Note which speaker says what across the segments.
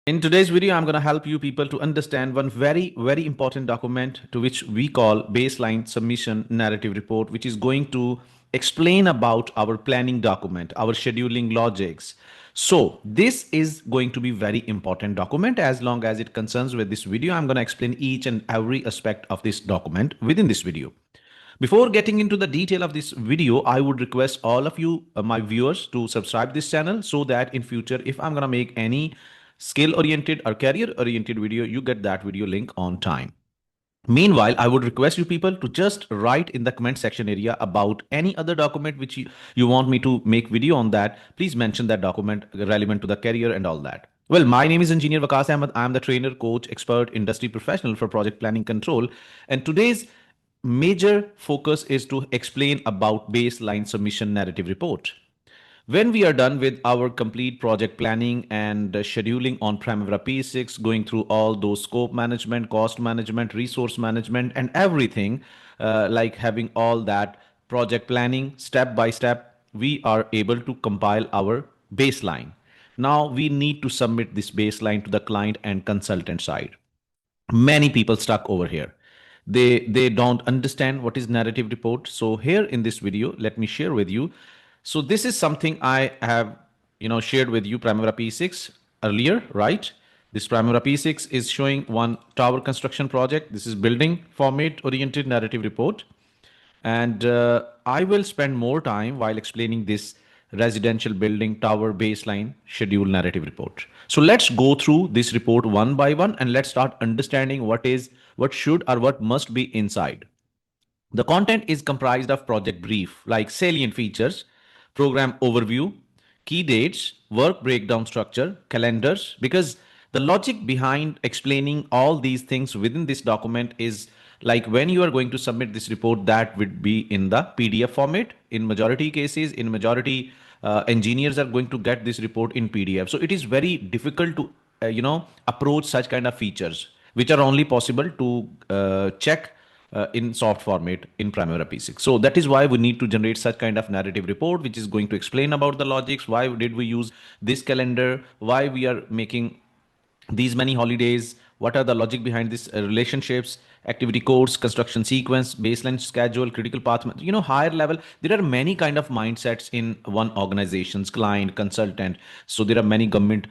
Speaker 1: In today's video, I'm going to help you people to understand one very important document to which we call baseline submission narrative report, which is going to explain about our planning document, our scheduling logics. So this is going to be very important document as long as it concerns with this video. I'm going to explain each and every aspect of this document within this video. Before getting into the detail of this video, I would request all of you, my viewers, to subscribe this channel so that in future, if I'm going to make any skill oriented or career oriented video, you get that video link on time. Meanwhile, I would request you people to just write in the comment section area about any other document which you want me to make video on that. Please mention that document relevant to the career and all that. Well, my name is Engineer Vikas Ahmed. I am the trainer, coach, expert, industry professional for project planning control. And today's major focus is to explain about baseline submission narrative report. When we are done with our complete project planning and scheduling on Primavera P6, going through all those scope management, cost management, resource management, and everything, like having all that project planning step by step, we are able to compile our baseline. Now we need to submit this baseline to the client and consultant side. Many people stuck over here. They don't understand what is narrative report. So here in this video, let me share with you. So this is something I have shared with you Primavera P6 earlier, right? This Primavera P6 is showing one tower construction project. This is building format oriented narrative report. And I will spend more time while explaining this residential building tower baseline schedule narrative report. So let's go through this report one by one and let's start understanding what should or what must be inside. The content is comprised of project brief, like salient features, program overview, key dates, work breakdown structure, calendars, because the logic behind explaining all these things within this document is like when you are going to submit this report, that would be in the PDF format. In majority cases, in majority engineers are going to get this report in PDF. So it is very difficult to, approach such kind of features, which are only possible to check in soft format in Primavera P6. So that is why we need to generate such kind of narrative report, which is going to explain about the logics. Why did we use this calendar? Why we are making these many holidays? What are the logic behind this relationships, activity codes, construction sequence, baseline schedule, critical path, higher level. There are many kind of mindsets in one organization's client, consultant. So there are many government,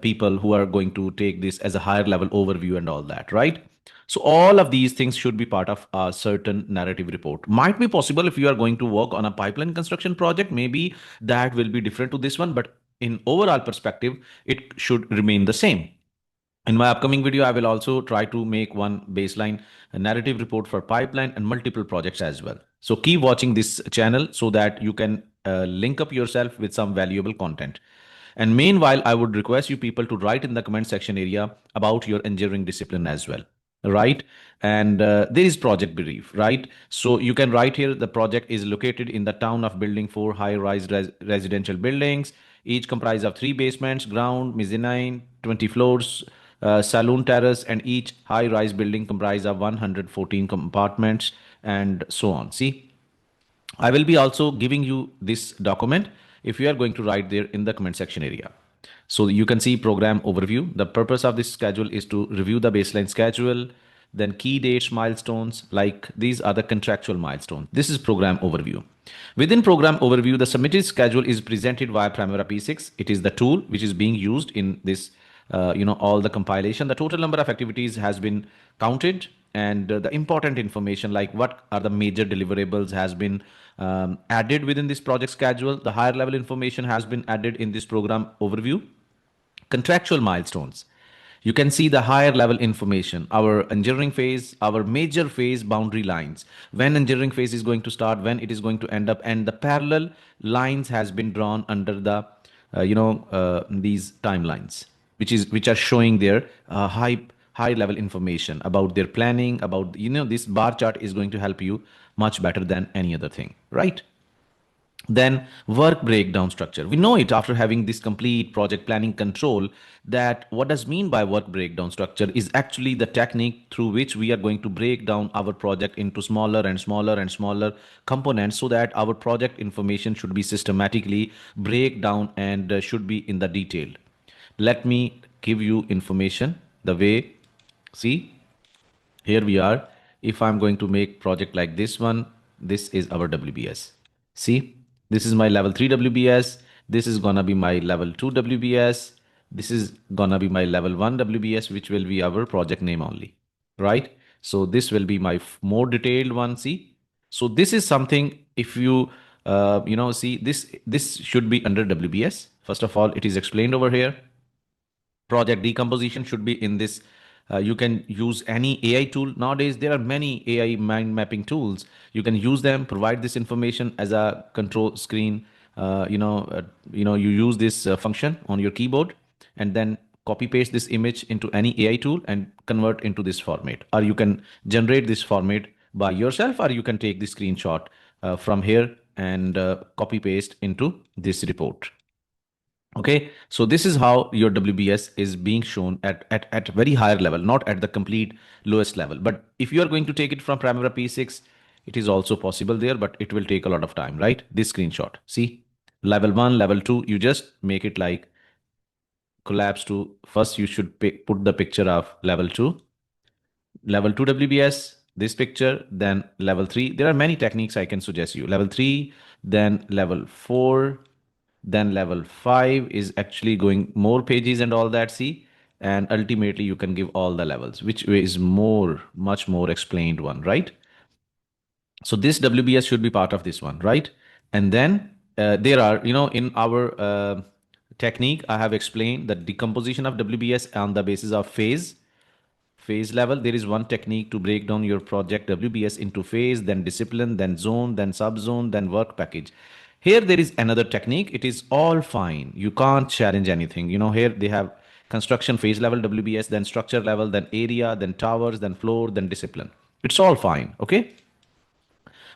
Speaker 1: people who are going to take this as a higher level overview and all that, right? So all of these things should be part of a certain narrative report. Might be possible if you are going to work on a pipeline construction project, maybe that will be different to this one, but in overall perspective, it should remain the same. In my upcoming video, I will also try to make one baseline narrative report for pipeline and multiple projects as well. So keep watching this channel so that you can link up yourself with some valuable content. And meanwhile, I would request you people to write in the comment section area about your engineering discipline as well. Right. And there is project brief, right? So you can write here the project is located in the town of building 4 high-rise residential buildings, each comprised of 3 basements, ground, mezzanine, 20 floors, saloon terrace, and each high-rise building comprised of 114 compartments and so on. See, I will be also giving you this document if you are going to write there in the comment section area. So you can see program overview. The purpose of this schedule is to review the baseline schedule, then key dates, milestones, like these are the contractual milestones. This is program overview. Within program overview, the submitted schedule is presented via Primavera P6. It is the tool which is being used in this, all the compilation. The total number of activities has been counted, and the important information like what are the major deliverables has been added within this project schedule. The higher level information has been added in this program overview. Contractual milestones. You can see the higher level information, our engineering phase, our major phase boundary lines, when engineering phase is going to start, when it is going to end up, and the parallel lines has been drawn under the, these timelines, which are showing their high level information about their planning, about, this bar chart is going to help you much better than any other thing, right? Then work breakdown structure. We know it after having this complete project planning control that what does mean by work breakdown structure is actually the technique through which we are going to break down our project into smaller and smaller and smaller components so that our project information should be systematically break down and should be in the detail. Let me give you information the way, see, here we are. If I'm going to make project like this one, this is our WBS. See, this is my level 3 WBS. This is gonna be my level 2 WBS. This is gonna be my level 1 WBS, which will be our project name only, right? So this will be my more detailed one. See, so this is something, if you see, this should be under WBS. First of all, it is explained over here. Project decomposition should be in this. You can use any AI tool. Nowadays, there are many AI mind mapping tools. You can use them, provide this information as a control screen. You use this function on your keyboard and then copy paste this image into any AI tool and convert into this format. Or you can generate this format by yourself, or you can take the screenshot from here and copy paste into this report. Okay, so this is how your WBS is being shown at very higher level, not at the complete lowest level. But if you are going to take it from Primavera P6, it is also possible there, but it will take a lot of time, right? This screenshot, see, level 1, level 2, you just make it like collapse to, first you should put the picture of level 2, level 2 WBS, this picture, then level 3. There are many techniques I can suggest you. Level 3, then level 4, then level 5 is actually going more pages and all that, see, and ultimately you can give all the levels, which is much more explained one, right? So this WBS should be part of this one, right? And then there are, in our technique, I have explained the decomposition of WBS on the basis of phase level. There is one technique to break down your project WBS into phase, then discipline, then zone, then subzone, then work package. Here there is another technique. It is all fine. You can't challenge anything. Here they have construction phase level WBS, then structure level, then area, then towers, then floor, then discipline. It's all fine. Okay.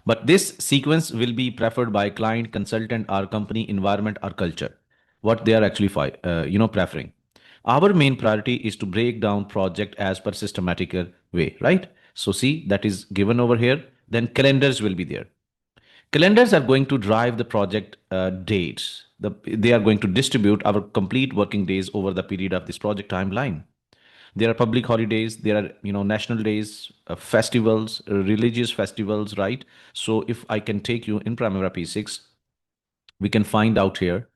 Speaker 1: But this sequence will be preferred by client, consultant, or company environment or culture. What they are actually preferring. Our main priority is to break down project as per systematic way, right? So see, that is given over here. Then calendars will be there. Calendars are going to drive the project dates. They are going to distribute our complete working days over the period of this project timeline. There are public holidays, there are national days, festivals, religious festivals, right? So if I can take you in Primavera P6, we can find out here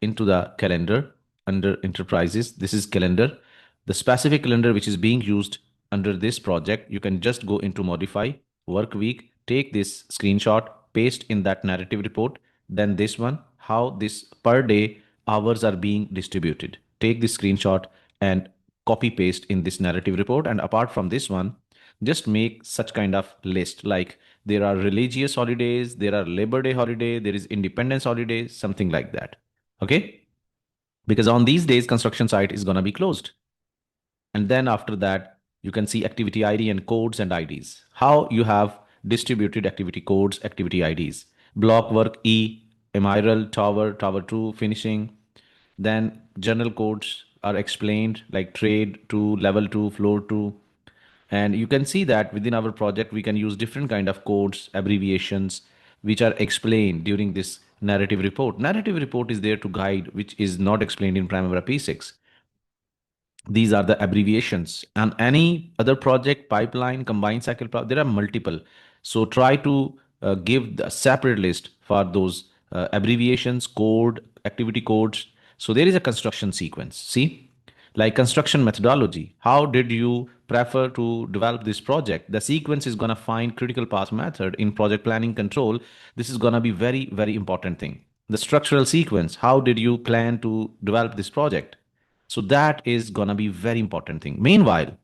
Speaker 1: into the calendar under enterprises. This is calendar, the specific calendar which is being used under this project. You can just go into modify work week, take this screenshot, paste in that narrative report, then this one, how this per day hours are being distributed. Take this screenshot and copy paste in this narrative report. And apart from this one, just make such kind of list, like there are religious holidays, there are Labor Day holiday, there is Independence holiday, something like that. Okay, because on these days construction site is going to be closed. And then after that, you can see activity ID and codes and IDs, how you have distributed activity codes, activity IDs, block work E, emiral, tower 2, finishing. Then general codes are explained, like trade 2, level 2, floor 2. And you can see that within our project, we can use different kind of codes, abbreviations, which are explained during this narrative report. Narrative report is there to guide, which is not explained in Primavera P6. These are the abbreviations. And any other project, pipeline, combined cycle, there are multiple. So try to give the separate list for those abbreviations, code, activity codes. So there is a construction sequence. See, like construction methodology. How did you prefer to develop this project? The sequence is going to find critical path method in project planning control. This is going to be very, very important thing. The structural sequence. How did you plan to develop this project? So that is going to be very important thing. Meanwhile,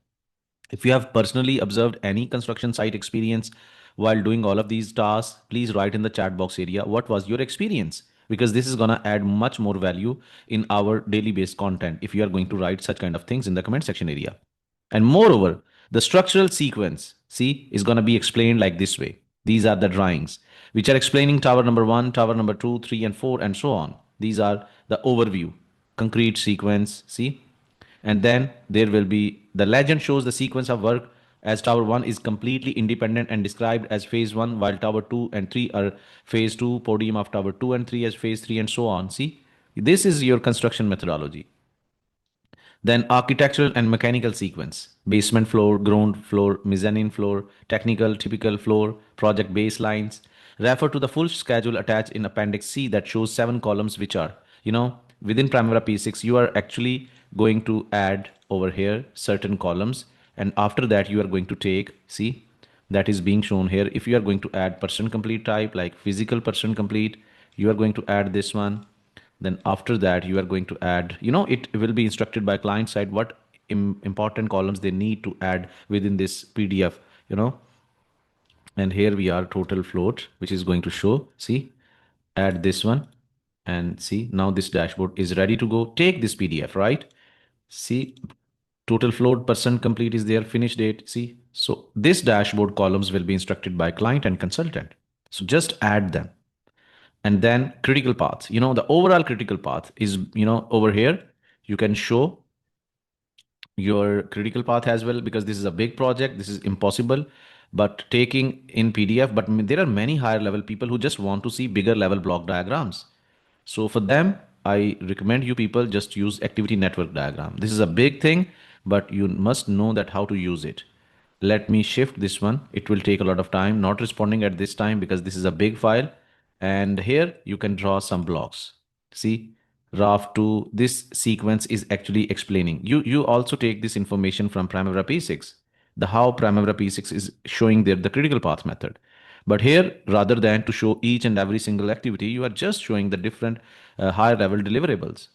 Speaker 1: if you have personally observed any construction site experience while doing all of these tasks, please write in the chat box area what was your experience, because this is going to add much more value in our daily based content if you are going to write such kind of things in the comment section area. And moreover, the structural sequence, see, is going to be explained like this way. These are the drawings which are explaining tower number 1, tower number 2, 3, and 4, and so on. These are the overview, concrete sequence, see. And then there will be the legend shows the sequence of work as tower 1 is completely independent and described as phase 1, while tower 2 and 3 are phase 2, podium of tower 2 and 3 as phase 3, and so on. See, this is your construction methodology. Then architectural and mechanical sequence, basement floor, ground floor, mezzanine floor, technical, typical floor, project baselines. Refer to the full schedule attached in Appendix C that shows 7 columns, which are, within Primavera P6, you are actually going to add over here certain columns. And after that, you are going to take, see, that is being shown here. If you are going to add percent complete type, like physical percent complete, you are going to add this one. Then after that, you are going to add, it will be instructed by client side what important columns they need to add within this PDF, you know. And here we are, total float, which is going to show, see, add this one. And see, now this dashboard is ready to go. Take this PDF, right? See, total float, percent complete is there, finish date. See, so this dashboard columns will be instructed by client and consultant. So just add them. And then critical path, the overall critical path is, over here, you can show your critical path as well, because this is a big project. This is impossible but taking in PDF, but there are many higher level people who just want to see bigger level block diagrams. So for them, I recommend you people just use activity network diagram. This is a big thing, but you must know that how to use it. Let me shift this one. It will take a lot of time, not responding at this time because this is a big file. And here you can draw some blocks. See, RAF 2, this sequence is actually explaining. You also take this information from Primavera P6, the how Primavera P6 is showing there the critical path method. But here, rather than to show each and every single activity, you are just showing the different higher level deliverables.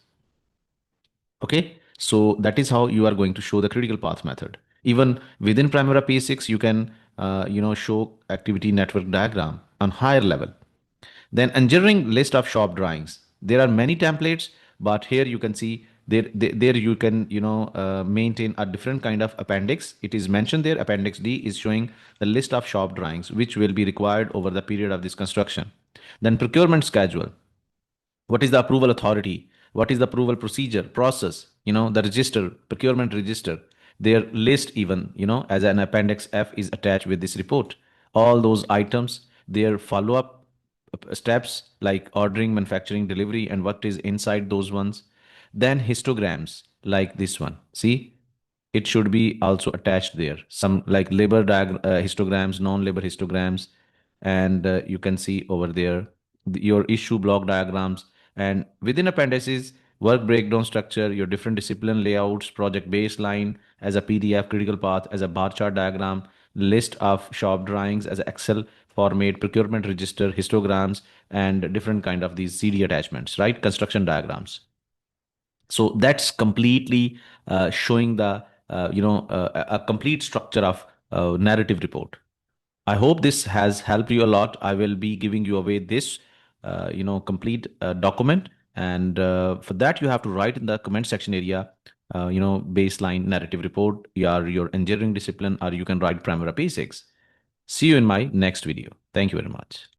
Speaker 1: Okay, so that is how you are going to show the critical path method. Even within Primavera P6, you can show activity network diagram on higher level. Then engineering list of shop drawings. There are many templates, but here you can see there you can maintain a different kind of appendix. It is mentioned there. Appendix D is showing the list of shop drawings which will be required over the period of this construction. Then procurement schedule. What is the approval authority? What is the approval procedure process? The register, procurement register, their list, even as an appendix F is attached with this report. All those items, their follow-up steps like ordering, manufacturing, delivery, and what is inside those ones. Then histograms like this one, see, it should be also attached there. Some like labor histograms, non-labor histograms, and you can see over there your issue block diagrams. And within appendices, work breakdown structure, your different discipline layouts, project baseline as a PDF, critical path as a bar chart diagram, list of shop drawings as a Excel format, procurement register, histograms, and different kind of these CD attachments, right? Construction diagrams. So that's completely showing the a complete structure of narrative report. I hope this has helped you a lot. I will be giving you away this complete document, and for that you have to write in the comment section area baseline narrative report, your engineering discipline, or you can write Primavera P6. See you in my next video. Thank you very much.